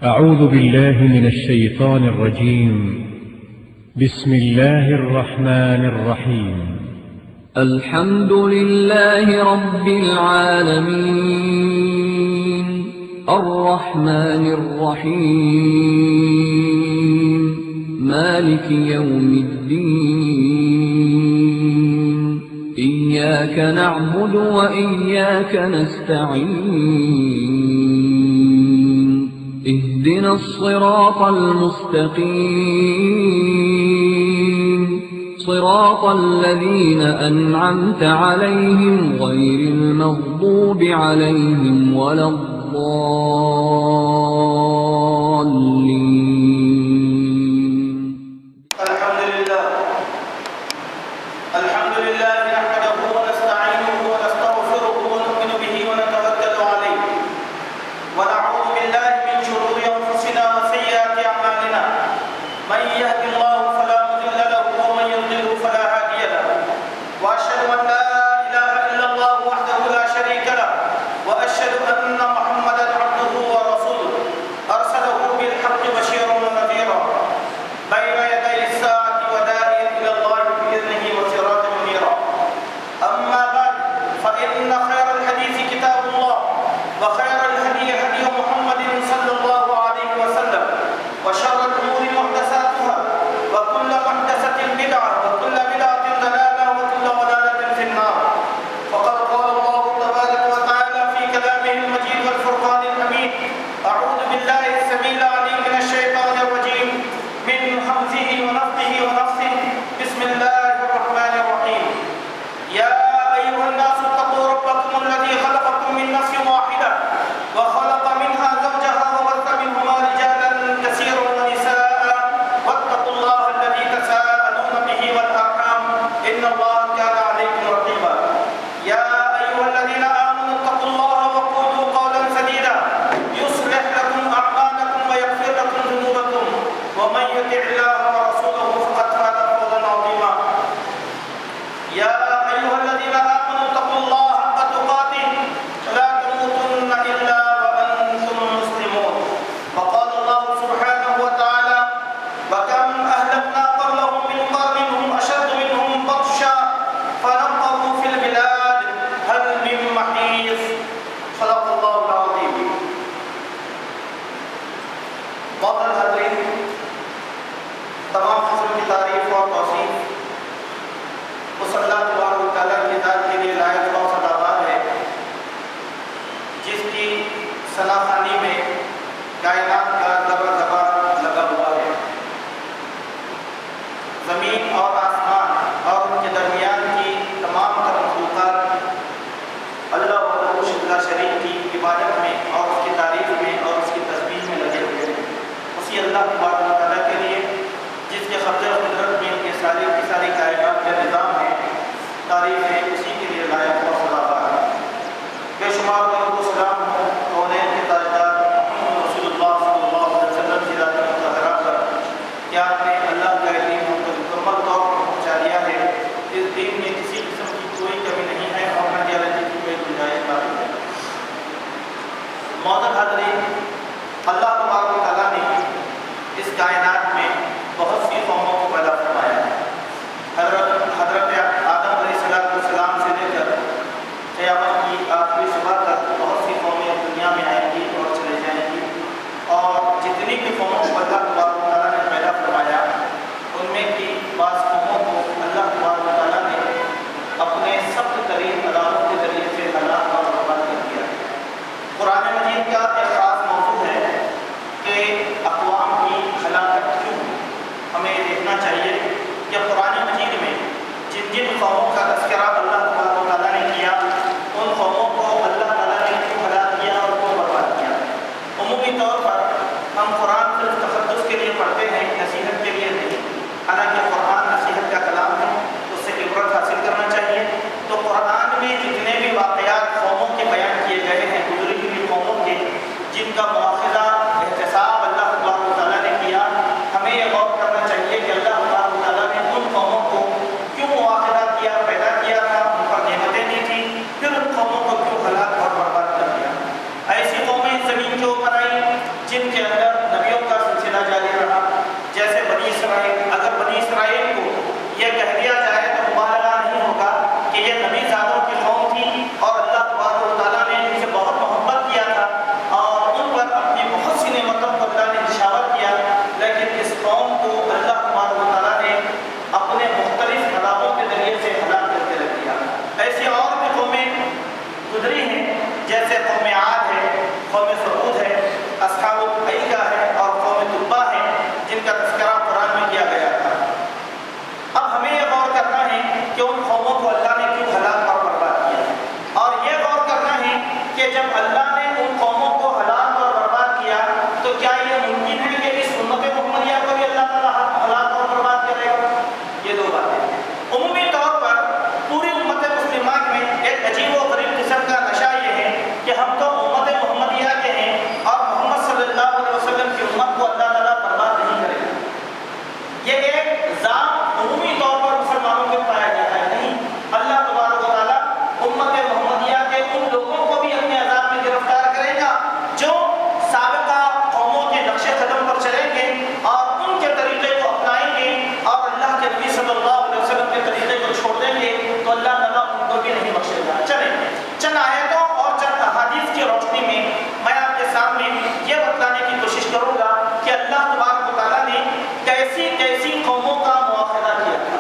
أعوذ بالله من الشيطان الرجيم. بسم الله الرحمن الرحيم. الحمد لله رب العالمين الرحمن الرحيم مالك يوم الدين إياك نعبد وإياك نستعين اهدنا الصراط المستقيم صراط الذين أنعمت عليهم غير المغضوب عليهم ولا الضالين. الحمد لله نحمده ونستعينه ونستغفره ونؤمن به ونتوكل عليه ونعوذ بالله من شرور أنفسنا وسيئات أعمالنا من يهد الله فلا مضل له ومن يضلل فلا هادي له وأشهد أن لا إله إلا الله وحده لا شريك له وأشهد أن محمدا عبده ورسوله أرسله بالحق بشيرا ونذيرا بين يدي الساعة وداعيا إلى الله بإذنه وسراجا منيرا. أما بعد فإن خير الحديث كتاب الله وخير الهدي هدي محمد صلى الله عليه وسلم وشر الأمور محدثاتها وكل محدثة بدعة وكل بدعة ضلالة وكل ضلالة في النار. فقد قال الله تبارك وتعالى في كلامه المجيد والفرقان الحميد: أعوذ بالله السميع العليم من الشيطان الرجيم من همزه ونفخه ونفثه. بسم الله الرحمن الرحيم. يا أيها الناس اتقوا ربكم الذي خلقكم من نفس واحدة وخلق منها زوجها وبث منهما رجالا كثيرا ونساء واتقوا الله الذي تساءلون به والأرحام إن الله كان عليكم رقيبا. يا أيها الذين آمنوا اتقوا الله وقولوا قولا سديدا يصلح لكم أعمالكم ويغفر لكم ذنوبكم ومن يطع الله ورسوله فقد فاز فوزا عظيما. يا أيها الذين آمنوا اتقوا الله حق تقاته ولا تموتن إلا وأنتم مسلمون. وقال الله سبحانه وتعالى: وكم أهلكنا قبلهم من قرن هم أشد منهم بطشا فنقبوا في البلاد هل من محيص. صدق الله العظيم. محترم حضرین، تمام قسم کی تعریف اور توصیف اس اللہ تبارک و تعالیٰ کی ذات کے لیے لائق و سزاوار ہے جس کی ثنا خوانی میں کائنات کا زبر زبر لگا ہوا ہے. زمین اور آسمان اور ان کے درمیان کی تمام تر مخلوقات اللہ وحدہ لا شریک کی عبادت میں اور اس کی تعریف میں اور اس کی تسبیح میں لگے ہوئے ہیں. اسی اللہ تبارک و تعالیٰ کے لیے جس کے قبضہ و قدرت میں یہ ساری کی ساری کائنات کا نظام ہے، تعریف ہے اسی کے لیے لائق و سزاوار ہے. بے شمار درود و سلام ہو کونین کے تاجدار محمد رسول اللہ صلی اللہ علیہ وسلم کی ذات مطہرہ پر کہ آپ نے اللہ کا دین ہم کو مکمل طور پر پہنچا دیا ہے. اس دین میں کسی قسم کی کوئی کمی نہیں ہے اور نہ زیادتی کی کوئی گنجائش باقی ہے. معزز حاضرین، اللہ تبارک و تعالیٰ نے اس کائنات میں بہت سی قوموں کو پیدا فرمایا ہے. حضرت آدم علیہ السلام سے لے کر قیامت کی آخری صبح تک بہت سی قومیں دنیا میں آئیں گی اور چلے جائیں گی، اور جتنی بھی قوموں کو اللہ تبارک و تعالیٰ نے پیدا فرمایا ان میں کی بعض قوموں کو اللہ تبارک و تعالیٰ نے اپنے سخت ترین عذابوں کے ذریعے سے ہلاک اور برباد کر دیا. قرآن مجید کا ایک خاص موضوع ہے کہ اقوام کی ہلاکت کیوں. ہمیں یہ دیکھنا چاہیے کہ قرآن مجید میں جن جن قوموں کا تذکرہ اللہ تبارک و تعالیٰ نے کیا ان قوموں کو اللہ تعالیٰ نے کیوں ہلاک کیا اور کیوں برباد کیا. عمومی طور پر ہم قرآن صرف تقدس کے لیے پڑھتے ہیں، نصیحت کے لیے نہیں. حالانکہ قرآن نصیحت کا کلام ہے، اس سے عبرت حاصل کرنا چاہیے. تو قرآن میں جتنے بھی واقعات قوموں کے بیان کیے گئے ہیں، گزری ہوئی قوموں کے جن کا مواخذہ احتساب اللہ تبارک و تعالیٰ نے کیا، ہمیں یہ غور کرنا چاہیے کہ اللہ تبارک و تعالیٰ نے ان قوموں کو کیوں مواخذہ کیا، پیدا کیا تھا، ان کا اسرائیل، اگر بنی اسرائیل کو یہ کہہ دیا جائے تو مبالغہ نہیں ہوگا کہ یہ نبی زادوں کی قوم تھی اور اللہ تبارک و تعالیٰ نے ان سے بہت محبت کیا تھا اور ان پر اپنی بہت سی نعمتوں کو اللہ نے نشاور کیا، لیکن اس قوم کو اللہ تبارک و تعالیٰ نے اپنے مختلف عذابوں کے ذریعے سے ہلاک کر کے رکھ دیا۔ ایسی اور بھی قومیں گزری ہیں، جیسے قوم عاد ہے، قوم ثمود ہے، اصحاب الایکہ ہے اور قوم تبع ہے، جن کا تذکرہ قرآن میں کیا گیا تھا۔ اب ہمیں یہ غور کرنا ہے کہ ان قوموں کو اللہ نے کیوں ہلاک اور برباد کیا، اور یہ غور کرنا ہے کہ جب اللہ نے ان قوموں کو ہلاک اور برباد کیا تو کیا یہ ممکن ہے کہ اس امت محمدیہ کو بھی اللہ تعالیٰ ہلاک اور برباد کرے گا؟ یہ دو باتیں۔ عمومی طور پر پوری امت مسلمہ میں ایک عجیب و غریب قسم کا نشہ یہ ہے کہ ہم تو امت محمدیہ کے ہیں اور محمد صلی اللہ علیہ وسلم کی امت کو اللہ تعالیٰ برباد نہیں کرے گا۔ یہ ایک ذات عمومی طور پر مسلمانوں میں پایا جاتا ہے، نہیں، اللہ تبارک و تعالیٰ امت محمدیہ کے ان لوگوں کو بھی اپنے عذاب میں گرفتار کرے گا جو سابقہ قوموں کے نقش قدم پر چلیں گے اور ان کے طریقے کو اپنائیں گے اور اللہ کے نبی صلی اللہ علیہ وسلم کے طریقے کو چھوڑ دیں گے تو اللہ تعالیٰ ان کو بھی نہیں بخشے گا۔ چلیں چند آیتوں اور چند احادیث کی روشنی میں میں آپ کے سامنے یہ بتلانے کی کوشش کروں گا کہ اللہ تبارک و تعالیٰ نے کیسی کیسی قوموں کا مواخذہ کیا تھا۔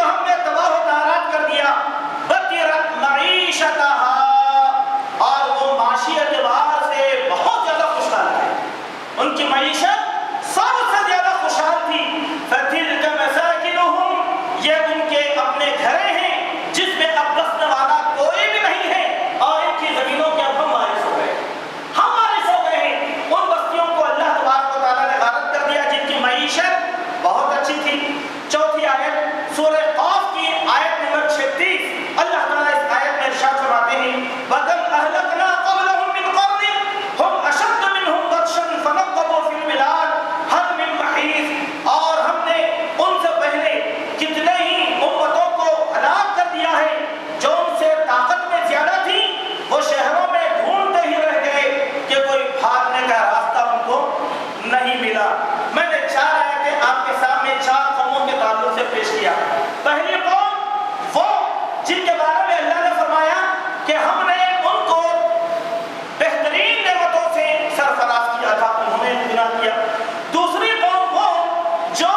ہم نے تباہ و تارات کر دیا. بطرت معیشتہا، اور وہ معاشی اعتبار سے بہت زیادہ خوشحال تھے. ان کی معیشت سب سے زیادہ خوشحال تھی. فتلک مساکنہم، یہ ان کے اپنے گھریں ہیں جس میں اب بسنے والا کوئی بھی نہیں ہے، اور ان کی زمینوں کے اب ہم وارث ہو گئے. ہم وارث ہو گئے ہیں. ان بستیوں کو اللہ تبارک و تعالیٰ نے غارت کر دیا جن کی معیشت بہت اچھی تھی. چوتھی آیت سورہ قاف کی آیت نمبر 36، اللہ تعالیٰ اس آیت میں ارشاد فرماتے ہیں وَكَمْ أَهْلَكْنَا قَبْلَهُم مِّن قَرْنٍ هُمْ أَشَدُّ مِنْهُمْ بَطْشًا فَنَقَّبُوا فِي الْبِلَادِ هَلْ مِن مَّحِيصٍ، اور ہم نے ان سے پہلے کتنے ہی امتوں کو ہلاک کر دیا ہے جو ان سے طاقت میں زیادہ تھی. وہ شہروں میں ڈھونڈتے ہی رہ گئے کہ کوئی بھاگنے کا راستہ ان کو نہیں ملا. میں نے 4 آیتیں آپ کے سامنے 4 قوموں کے تعلق سے پیش کیا. پہلی قوم وہ جن کے بارے میں اللہ نے فرمایا کہ ہم نے ان کو بہترین نعمتوں سے سرفراز کیا تھا، انہوں نے گناہ کیا. دوسری قوم وہ جو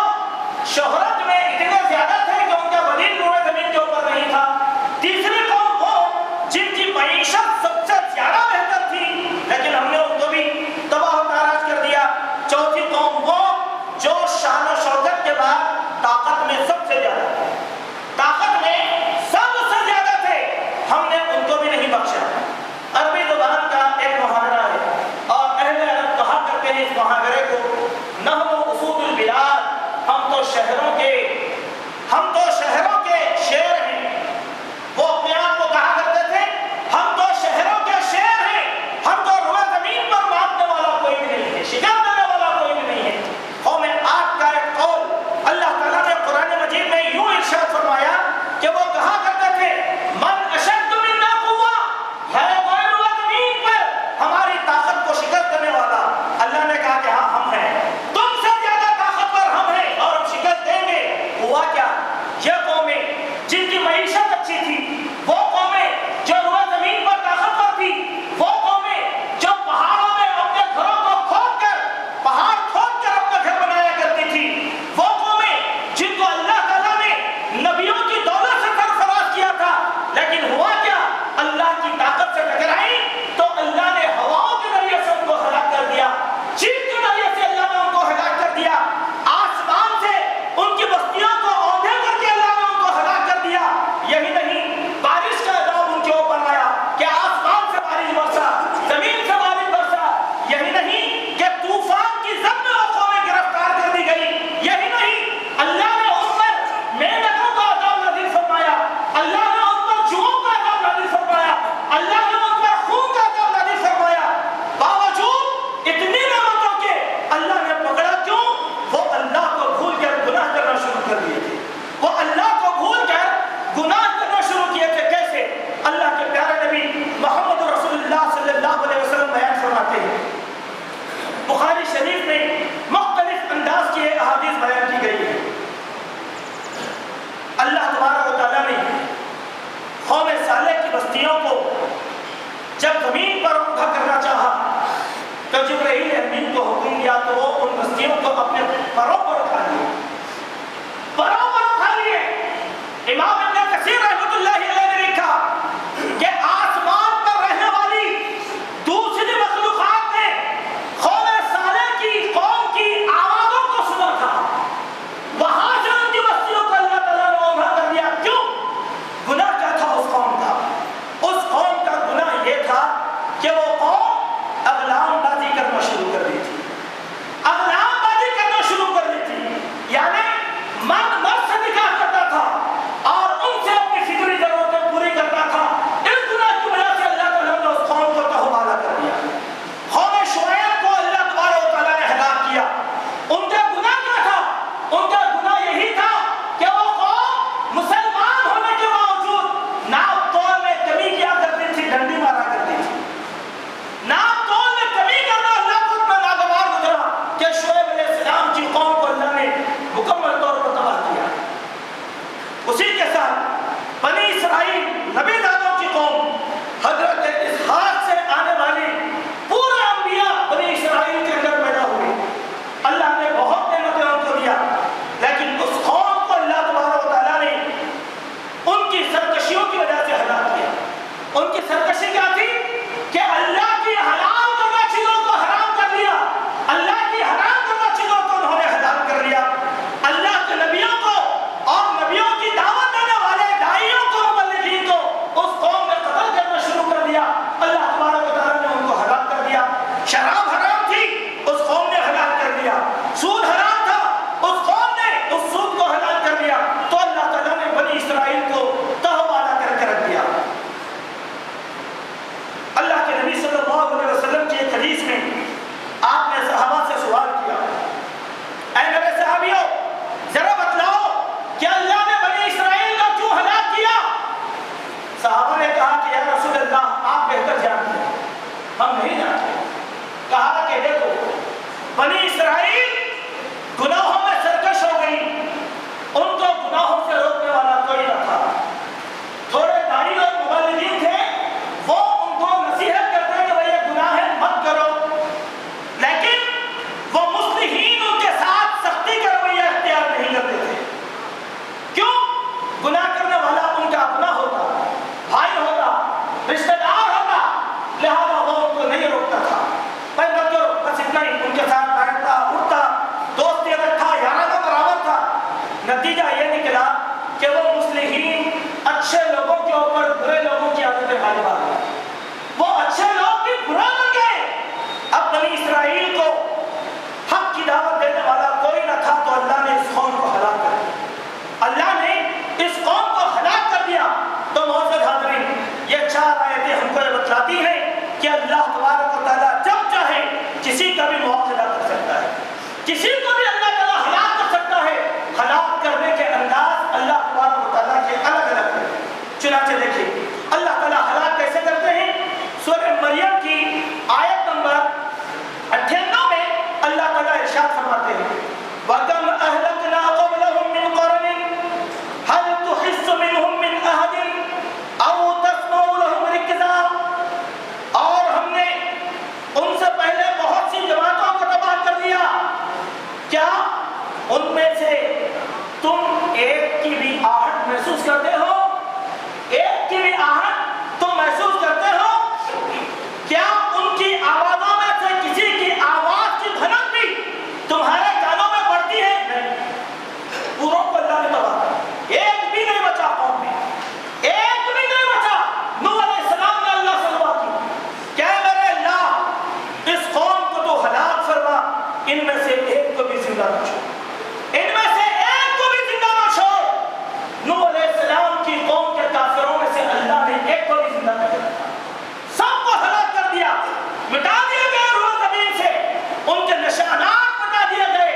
شہرت میں اتنے زیادہ تھے کہ ان کا وزیر روئے زمین کے اوپر نہیں تھا. تیسری قوم وہ جن کی معیشت سب سے زیادہ بہتر تھی لیکن ہم نے ان کو بھی تباہ و تاراج کر دیا. چوتھی قوم وہ جو شان و شوکت کے بعد طاقت میں سب سے زیادہ تھے، طاقت میں سب سے زیادہ تھے، ہم نے ان کو بھی نہیں بخشا. عربی زبان کا ایک محاورہ ہے اور اہل عرب کہا کرتے ہیں اس محاورے کو نحن اسود البلاد، ہم تو شہروں کے شیر ہیں. وہ اپنے آپ کو کہا کرتے تھے ہم تو شہروں کے شیر ہیں، ہم تو روئے زمین پر مارنے والا کوئی بھی نہیں ہے، شکست دینے والا کوئی بھی نہیں ہے. قوم عاد کا ایک قول اللہ تعالیٰ نے قرآن مجید میں یوں ارشاد فرمایا کہ وہ کہا کرتے تھے من اشد منا قوہ، ہے کوئی روئے زمین پر ہماری طاقت کو شکست دینے والا. اللہ نے کہا کہ ہاں ہم ہیں، تم سے زیادہ طاقتور ہم ہیں اور ہم شکست دیں گے. ہوا کیا؟ یہ قومیں جن کی معیشت اچھی تھی، وہ قومیں جو روئے زمین پر طاقتور تھی، وہ قومیں جو پہاڑوں میں اپنے گھروں کو کھود کر پہاڑ کھود کر اپنا گھر بنایا کرتی تھی، وہ قومیں جن کو اللہ تعالیٰ نے نبیوں کی دولت سے سرفراز کیا تھا، لیکن ہوا کیا؟ اللہ کی طاقت سے ٹکرائی تو اللہ نے ہواؤں کے ذریعے سے ان کو ہلاک کر دیا، چیخ کے ذریعے سے اللہ نے ان کو ہلاک کر دیا، آسمان سے ان کی بستیوں کو اوندھے کر کے اللہ نے ان کو ہلاک کر دیا. یہی نہیں، بارش کا عذاب ان کے اوپر آیا کہ آسمان سے بارش برسا، زمین سے بارش برسا. یہی نہیں کہ طوفان کی زد میں وہ قومیں گرفتار کر دی گئی. یہی نہیں، اللہ نے ان پر مینڈکوں کا عذاب نازل فرمایا، اللہ نے ان پر جوؤں کا عذاب نازل فرمایا، اللہ نے ان پر خون کا عذاب نازل فرمایا. باوجود اتنی نعمتوں کے اللہ نے پکڑا کیوں؟ وہ اللہ کو بھول کر گناہ کرنا شروع کر دیے تھے. وہ اللہ کو بھول کر گناہ کرنا شروع کیے تھے. کیسے؟ اللہ کے پیارے نبی محمد رسول اللہ صلی اللہ علیہ وسلم بیان فرماتے ہیں، بخاری شریف میں مختلف انداز کی احادیث بیان کی گئی ہے. اللہ تبارک و تعالیٰ نے قوم صالح کی بستیوں کو جب زمین پر اونھا کرنا چاہا تو جبرائیل امین کو حکم دیا تو وہ ان بستیوں کو اپنے پروں پر اٹھا لیے، پروں پر اٹھا لیے. امام ابن کثیر رحمۃ اللہ علیہ نے لکھا کہ آسمان پر رہنے والی دوسری مخلوقات نے قوم صالح کی قوم کی آوازوں کو سنا تھا. وہاں سے ان کی بستیوں کو اللہ تعالیٰ نے اونھا کر دیا. کیوں؟ گناہ کیا تھا اس قوم کا؟ اس قوم کا گناہ یہ تھا کہ وہ قوم اغلام بازی کرنا شروع کر دی تھی، اغلام بازی کرنا شروع کر دی تھی. یعنی مرد مرد سے نکاح کرتا تھا اور ان سے اپنی فکری ضرورتیں پوری کرتا تھا. اس گناہ کی وجہ سے اللہ تعالیٰ نے اس قوم کو تہمالہ کر دیا. قوم شعیب کو اللہ تبارک و تعالیٰ نے ہلاک کیا. ان کا گناہ کیا تھا؟ ان کا گناہ یہی تھا کہ وہ قوم مسلمان ہونے کے باوجود ناپ تول میں کمی کیا کرتی تھی، ڈنڈی مارا کرتی تھی. ناپ تول میں کمی کرنا اللہ کو اتنا ناگوار گزرا کہ شعیب علیہ السلام کی قوم کو اللہ نے مکمل طور پر تباہ کیا. اسی کے ساتھ بنی اسرائیل نبی دادوں کی قوم، حضرت اسحاق سے آنے والی پورے انبیاء بنی اسرائیل کے اندر پیدا ہوئے. اللہ نے بہت نعمتیں ان کو دیا، لیکن اس قوم کو اللہ تبارک و تعالیٰ نے رشتہ دار ہوتا، لہذا وہ ان کو نہیں روکتا تھا، بھائی مت کرو، بس اتنا ہی، ان کے ساتھ بیٹھتا اٹھتا، دوستی اگر تھا یارانہ برابر تھا۔ نتیجہ یہ نکلا کہ وہ مصلحین اچھے لوگوں کے اوپر برے لوگوں کی عادتیں غالب آ گئی، وہ اچھے لوگ بھی برا بن گئے۔ اب بنی اسرائیل کو حق کی دعوت دینے والا کوئی نہ تھا، تو اللہ نے اس قوم کو ہلاک کر دیا، اللہ نے اس قوم کو ہلاک کر دیا۔ تو معزز حاضرین، یہ 4 آیتیں ہم کو یہ بتلاتی ہیں کہ اللہ تبارک و تعالیٰ جب چاہے کسی کا بھی مواخذہ کر سکتا ہے، کسی کو بھی اللہ تعالیٰ ہلاک کر سکتا ہے۔ ہلاک کرنے کے انداز اللہ تبارک و تعالیٰ کے الگ الگ ہیں۔ چنانچہ دیکھیں اللہ تعالیٰ ہلاک کیسے کرتے ہیں۔ سورہ مریم کی آیت نمبر 98 میں اللہ تعالیٰ ارشاد فرماتے ہیں وَكَمْ أَهْلَكْنَا قَبْلَهُم مِّن قَرْنٍ هَلْ تُحِسُّ مِنْهُم مِّنْ أَحَدٍ أَوْ تَسْمَعُ لَهُمْ رِكْزًا، اور ہم نے ان سے پہلے بہت سی جماعتوں کو تباہ کر دیا، کیا ان میں سے تم ایک کی بھی آہٹ محسوس کرتے ہو؟ ایک کی بھی آہٹ تم محسوس کرتے ہو؟ کیا ان کی آوازوں میں سے کسی کی آواز کی بھنک بھی تمہارے کانوں میں پڑتی ہے؟ نہیں، پوروں کو اللہ نے تباہ کیا، ایک بھی نہیں بچا قوم میں، ایک بھی نہیں بچا۔ نوح علیہ السلام نے اللہ سے دعا کی کہ میرے اللہ اس قوم کو تو ہلاک فرما، ان میں سے ایک کو بھی زندہ نہ چھوڑ، ان میں سے ایک کو بھی زندہ نہ چھوڑ۔ نوح علیہ السلام کی قوم کے کافروں میں سے اللہ نے ایک کو بھی زندہ نہ چھوڑا، سب کو ہلاک کر دیا، مٹا دیے گئے روح زمین سے، ان کے نشانات مٹا دیے گئے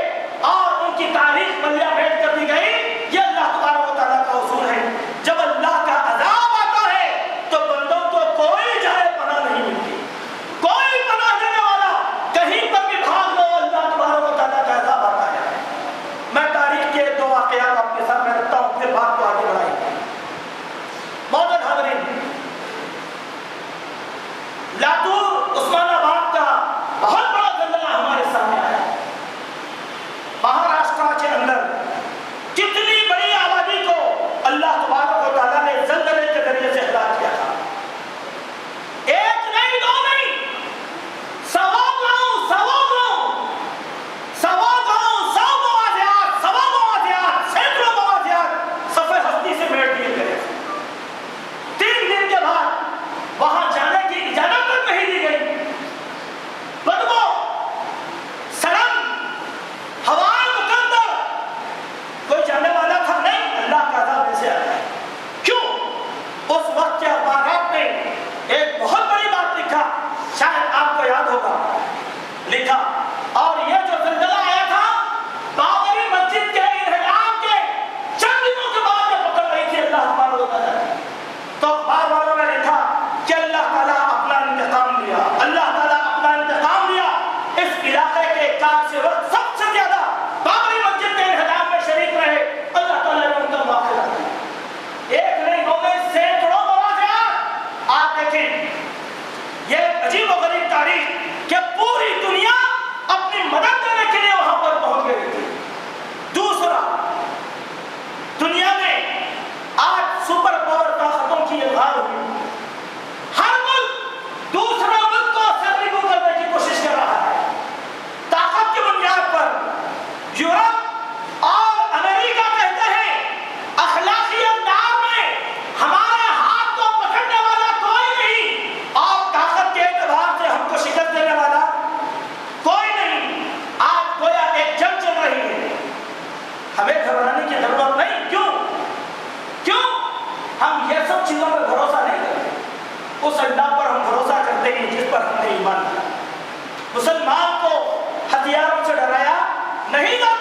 اور ان کی تاریخ ملیہ میٹ کر دی گئی۔ یہ اللہ تبارک و تعالیٰ کا اصول ہے، جب اللہ کا عذاب آتا ہے تو بندوں کو کوئی جائے پناہ نہیں ملتی، کوئی پناہ دینے والا، کہیں پر بھی بھاگ لو اللہ تبارک و تعالیٰ کا عذاب آتا ہے۔ میں تاریخ کے 2 واقعات آپ کے سامنے رکھتا ہوں، پھر بات کو آگے بڑھائیں۔ معزز حاضرین، لاتور عثمان آباد کا بہت بڑا زلزلہ ہمارے سامنے آیا، مہاراشٹر کے اندر کتنی بڑی آبادی کو اللہ تبارک و تعالیٰ نے زلزلے کے ذریعے سے ہلاک کیا تھا۔ ایک نہیں، 2 نہیں، 100 گاؤں، 100 موازیات، 100 موازیات، سینکڑوں موازیات صفحے ہستی سے بیٹھ دیے گئے۔ 3 دن کے بعد وہاں جانے کی اجازت تک نہیں دی گئی، بدبو، سڑن، ہوائیں مقدر، کوئی جانے والا تھا نہیں، اللہ کا عذاب ایسے آتا ہے۔ کیوں؟ اس وقت کے اخبارات نے ایک بہت بڑی بات لکھا، شاید آپ کو یاد ہوگا، لکھا، اور یہ جو زلزلہ آیا تھا بابری مسجد کے انہدام کے چند دنوں کے بعد یہ پکڑ رہی تھی اللہ تبارک و تعالیٰ نے۔ تو اخبار والوں نے لکھا کہ اللہ تعالیٰ اپنا انتقام لیا، اللہ تعالیٰ اپنا انتقام لیا۔ اس علاقے کے کافر سب سے زیادہ بابری مسجد کے انہدام میں شریک رہے، اللہ تعالیٰ نے ان کا مواخذہ کیا۔ ایک نہیں، 2 نہیں، سینکڑوں مواخذات۔ آپ دیکھیں یہ عجیب و غریب تاریخ کہ پوری دنیا اپنی مدد دینے کے لیے وہاں پر پہنچ گئی تھی۔ دوسرا، دنیا میں آج سپر پاور طاقتوں کی اظہار ہوئی، ہر ملک دوسرا ملک کو سرنگو کرنے کی کوشش کر رہا ہے۔ طاقت کی بنیاد پر یورپ اور امریکہ کہتے ہیں اخلاقی اقدار میں ہمارے ہاتھ کو پکڑنے والا کوئی نہیں، اور طاقت کے اعتبار سے ہم کو شکست دینے والا کوئی نہیں۔ آج گویا ایک جنگ چل رہی ہے، ہمیں گھبرانے کی ضرورت نہیں۔ کیوں؟ ہم یہ سب چیزوں پر بھروسہ نہیں کرتے، اس اللہ پر ہم بھروسہ کرتے ہیں جس پر ہم نے ایمان لایا۔ مسلمان کو ہتھیاروں سے ڈرایا نہیں جاتا۔